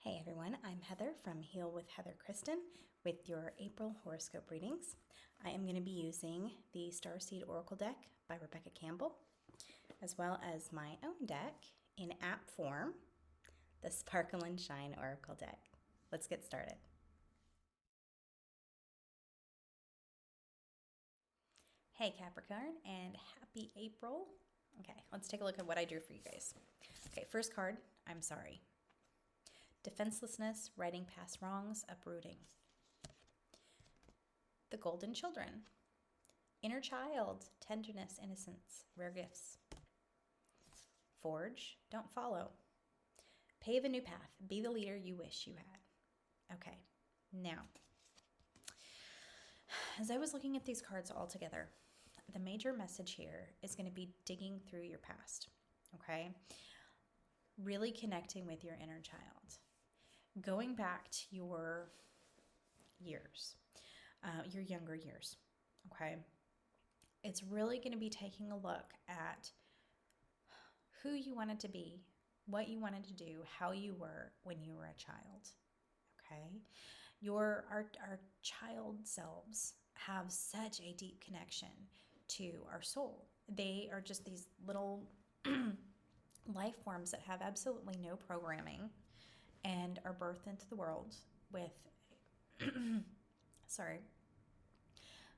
Hey everyone, I'm Heather from Heal with Heather Kristen with your April horoscope readings. I am going to be using the Starseed Oracle deck by Rebecca Campbell, as well as my own deck in app form, the Sparkle and Shine Oracle deck. Let's get started. Hey Capricorn, and happy April. Okay, let's take a look at what I drew for you guys. Okay, first card, I'm sorry. Defenselessness, righting past wrongs, uprooting. The Golden Children. Inner child, tenderness, innocence, rare gifts. Forge, don't follow. Pave a new path, be the leader you wish you had. Okay, now, as I was looking at these cards all together, the major message here is going to be digging through your past, okay? Really connecting with your inner child. Going back to your years, your younger years, okay? It's really going to be taking a look at who you wanted to be, what you wanted to do, how you were when you were a child, okay? Our child selves have such a deep connection to our soul. They are just these little life forms that have absolutely no programming and are birthed into the world with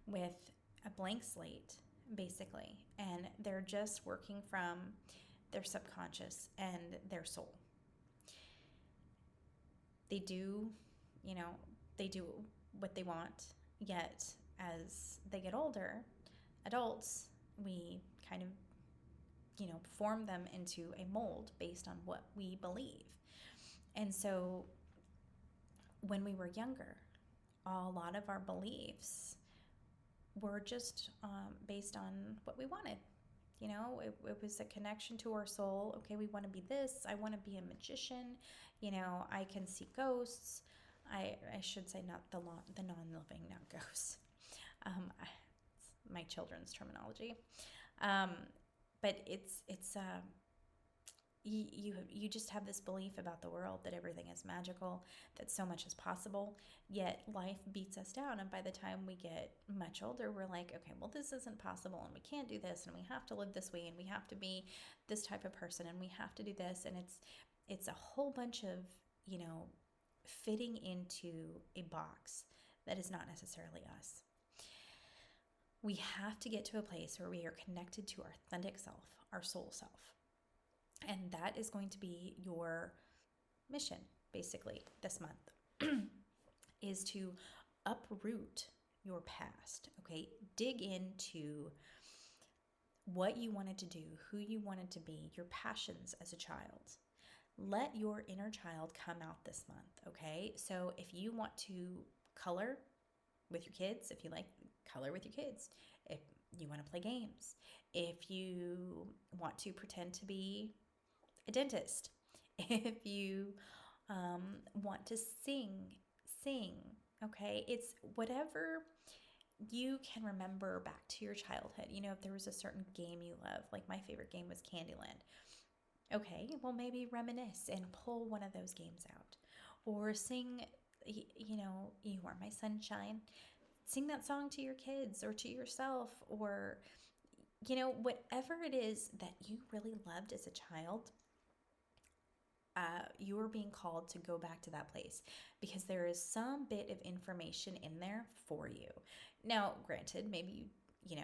with a blank slate, basically, and they're just working from their subconscious and their soul. They do, they do what they want, yet as they get older, adults, we kind of, form them into a mold based on what we believe. And so when we were younger, a lot of our beliefs were just based on what we wanted. It was a connection to our soul. Okay, we want to be this. I want to be a magician. I can see ghosts. I should say not the non-living, not ghosts. It's my children's terminology. But it's you just have this belief about the world that everything is magical, that so much is possible, yet life beats us down, and by the time we get much older, we're like, okay, well, this isn't possible, and we can't do this, and we have to live this way, and we have to be this type of person, and we have to do this, and it's a whole bunch of, fitting into a box that is not necessarily us. We have to get to a place where we are connected to our authentic self, our soul self. And that is going to be your mission, basically, this month, is to uproot your past, okay? Dig into what you wanted to do, who you wanted to be, your passions as a child. Let your inner child come out this month, okay? So if you want to color with your kids, if you like, color with your kids. If you want to play games, if you want to pretend to be a dentist, if you want to sing, okay? It's whatever you can remember back to your childhood. If there was a certain game you love, like my favorite game was Candyland. Okay, well, maybe reminisce and pull one of those games out. Or sing, You Are My Sunshine. Sing that song to your kids or to yourself, or, whatever it is that you really loved as a child. You are being called to go back to that place because there is some bit of information in there for you. Now, granted, maybe you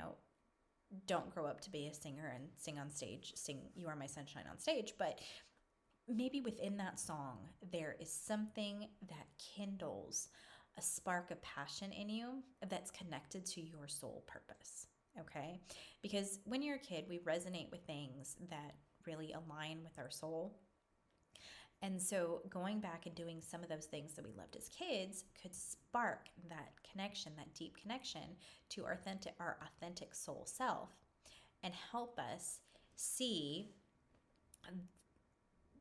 don't grow up to be a singer and sing on stage, sing You Are My Sunshine on stage, but maybe within that song, there is something that kindles a spark of passion in you that's connected to your soul purpose, okay? Because when you're a kid, we resonate with things that really align with our soul. And so going back and doing some of those things that we loved as kids could spark that connection, that deep connection to our authentic soul self, and help us see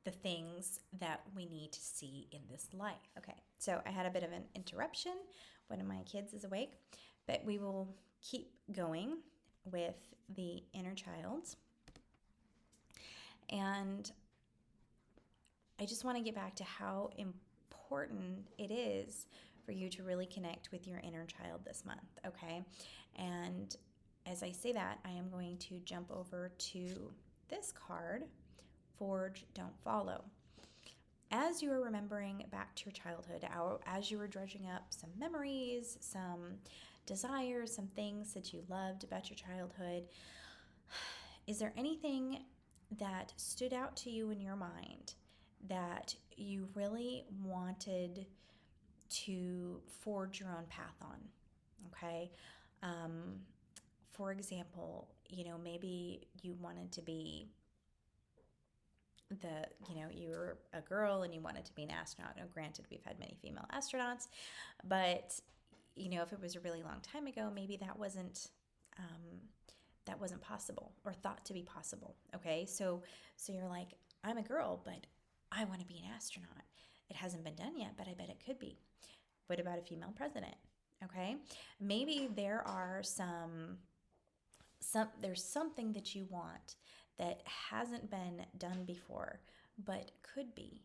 the things that we need to see in this life. Okay, so I had a bit of an interruption. One of my kids is awake, but we will keep going with the inner child. And I just want to get back to how important it is for you to really connect with your inner child this month, okay? And as I say that, I am going to jump over to this card, Forge, Don't Follow. As you are remembering back to your childhood, as you were dredging up some memories, some desires, some things that you loved about your childhood, is there anything that stood out to you in your mind that you really wanted to forge your own path on? Okay. For example, maybe you wanted to be you were a girl and you wanted to be an astronaut. Now, granted, we've had many female astronauts, but if it was a really long time ago, maybe that wasn't possible or thought to be possible. Okay, so you're like, I'm a girl, but I want to be an astronaut. It hasn't been done yet, but I bet it could be. What about a female president? Okay, maybe there are there's something that you want that hasn't been done before, but could be.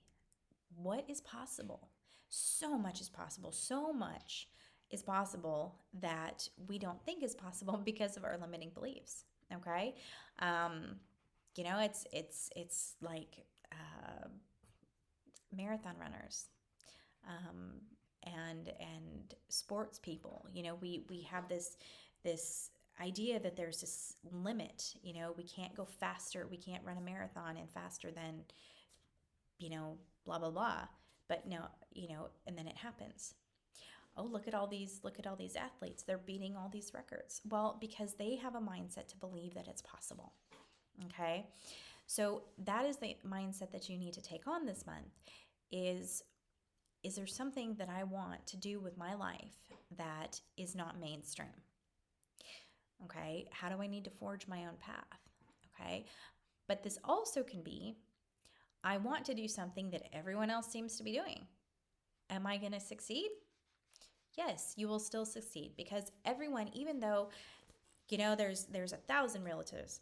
What is possible? So much is possible. So much is possible that we don't think is possible because of our limiting beliefs. Okay, it's like marathon runners, and sports people. We have this idea that there's this limit. We can't go faster. We can't run a marathon and faster than blah blah blah. But no, and then it happens. Oh, look at all these athletes. They're beating all these records. Well, because they have a mindset to believe that it's possible. Okay? So that is the mindset that you need to take on this month. Is there something that I want to do with my life that is not mainstream? Okay? How do I need to forge my own path? Okay? But this also can be, I want to do something that everyone else seems to be doing. Am I going to succeed? Yes, you will still succeed, because everyone, even though there's 1,000 realtors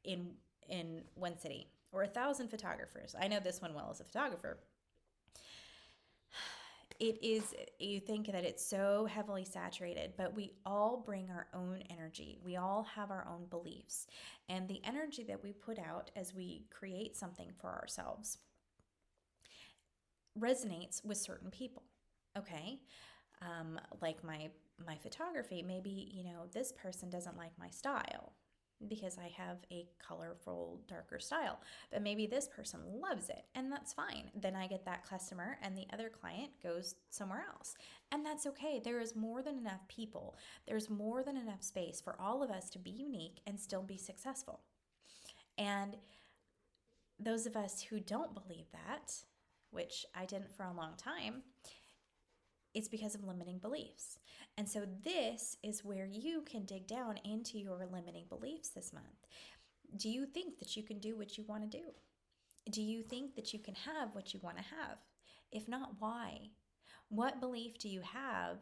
in one city, or 1,000 photographers. I know this one well as a photographer. It is, you think that it's so heavily saturated, but we all bring our own energy. We all have our own beliefs, and the energy that we put out as we create something for ourselves resonates with certain people. Okay. Like my photography, maybe, this person doesn't like my style because I have a colorful, darker style, but maybe this person loves it, and that's fine. Then I get that customer and the other client goes somewhere else, and that's okay. There is more than enough people. There's more than enough space for all of us to be unique and still be successful. And those of us who don't believe that, which I didn't for a long time, it's because of limiting beliefs. And so this is where you can dig down into your limiting beliefs this month. Do you think that you can do what you want to do? Do you think that you can have what you want to have? If not, why? What belief do you have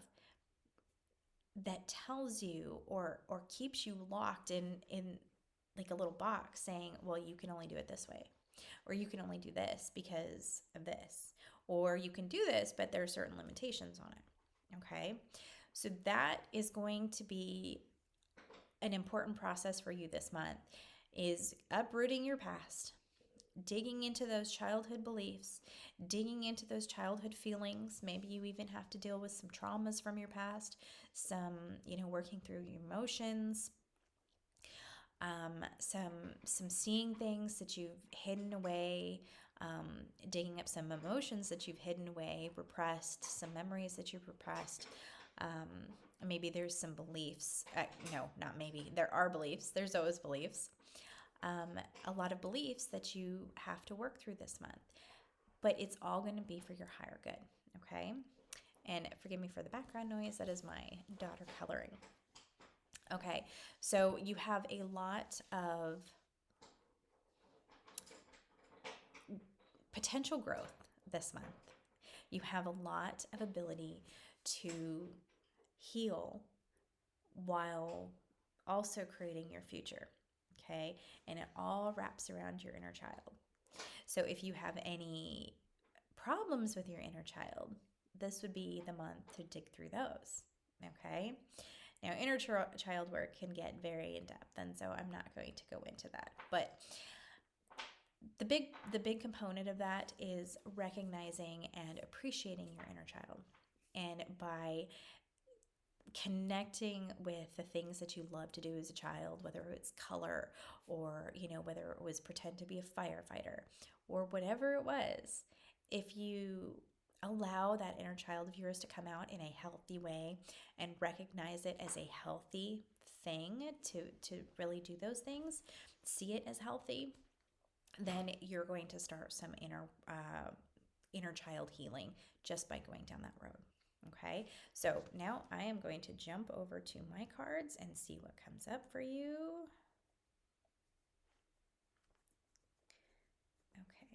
that tells you or keeps you locked in like a little box saying, well, you can only do it this way, or you can only do this because of this, or you can do this, but there are certain limitations on it. Okay, so that is going to be an important process for you this month, is uprooting your past, digging into those childhood beliefs, digging into those childhood feelings. Maybe you even have to deal with some traumas from your past, some, working through your emotions, some seeing things that you've hidden away, digging up some emotions that you've hidden away, repressed, some memories that you've repressed. Maybe there's some beliefs. No, not maybe. There are beliefs. There's always beliefs. A lot of beliefs that you have to work through this month. But it's all going to be for your higher good, okay? And forgive me for the background noise. That is my daughter coloring. Okay, so you have a lot of potential growth this month. You have a lot of ability to heal while also creating your future, okay? And it all wraps around your inner child. So if you have any problems with your inner child, this would be the month to dig through those. Okay. Now, inner child work can get very in depth, and so I'm not going to go into that. But the big component of that is recognizing and appreciating your inner child. And by connecting with the things that you love to do as a child, whether it's color or, whether it was pretend to be a firefighter or whatever it was, if you allow that inner child of yours to come out in a healthy way and recognize it as a healthy thing to really do those things, see it as healthy, then you're going to start some inner child healing just by going down that road. Okay, so now I am going to jump over to my cards and see what comes up for you. Okay.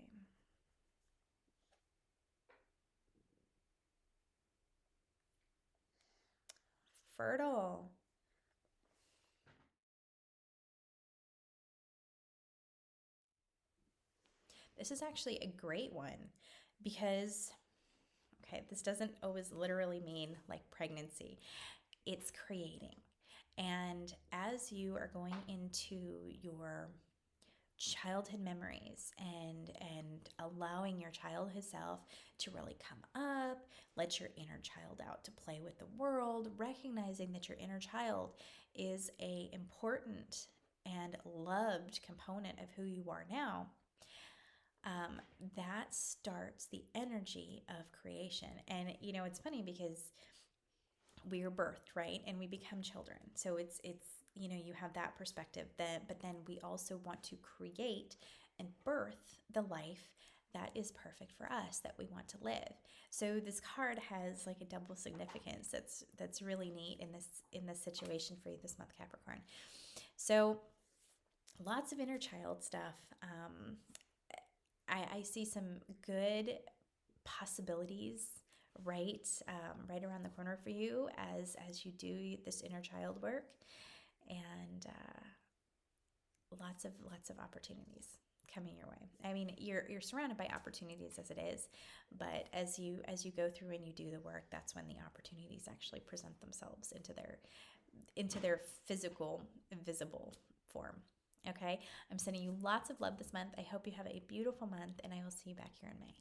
Fertile. This is actually a great one because, okay, this doesn't always literally mean like pregnancy. It's creating. And as you are going into your childhood memories and allowing your childhood self to really come up, let your inner child out to play with the world, recognizing that your inner child is a important and loved component of who you are now. That starts the energy of creation. And it's funny because we are birthed, right? And we become children. So it's you have that perspective, but then we also want to create and birth the life that is perfect for us, that we want to live. So this card has like a double significance that's really neat in this situation for you this month, Capricorn. So lots of inner child stuff. I see some good possibilities right around the corner for you as you do this inner child work, and lots of opportunities coming your way. I mean, you're surrounded by opportunities as it is, but as you go through and you do the work, that's when the opportunities actually present themselves into their physical, visible form. Okay, I'm sending you lots of love this month. I hope you have a beautiful month, and I will see you back here in May.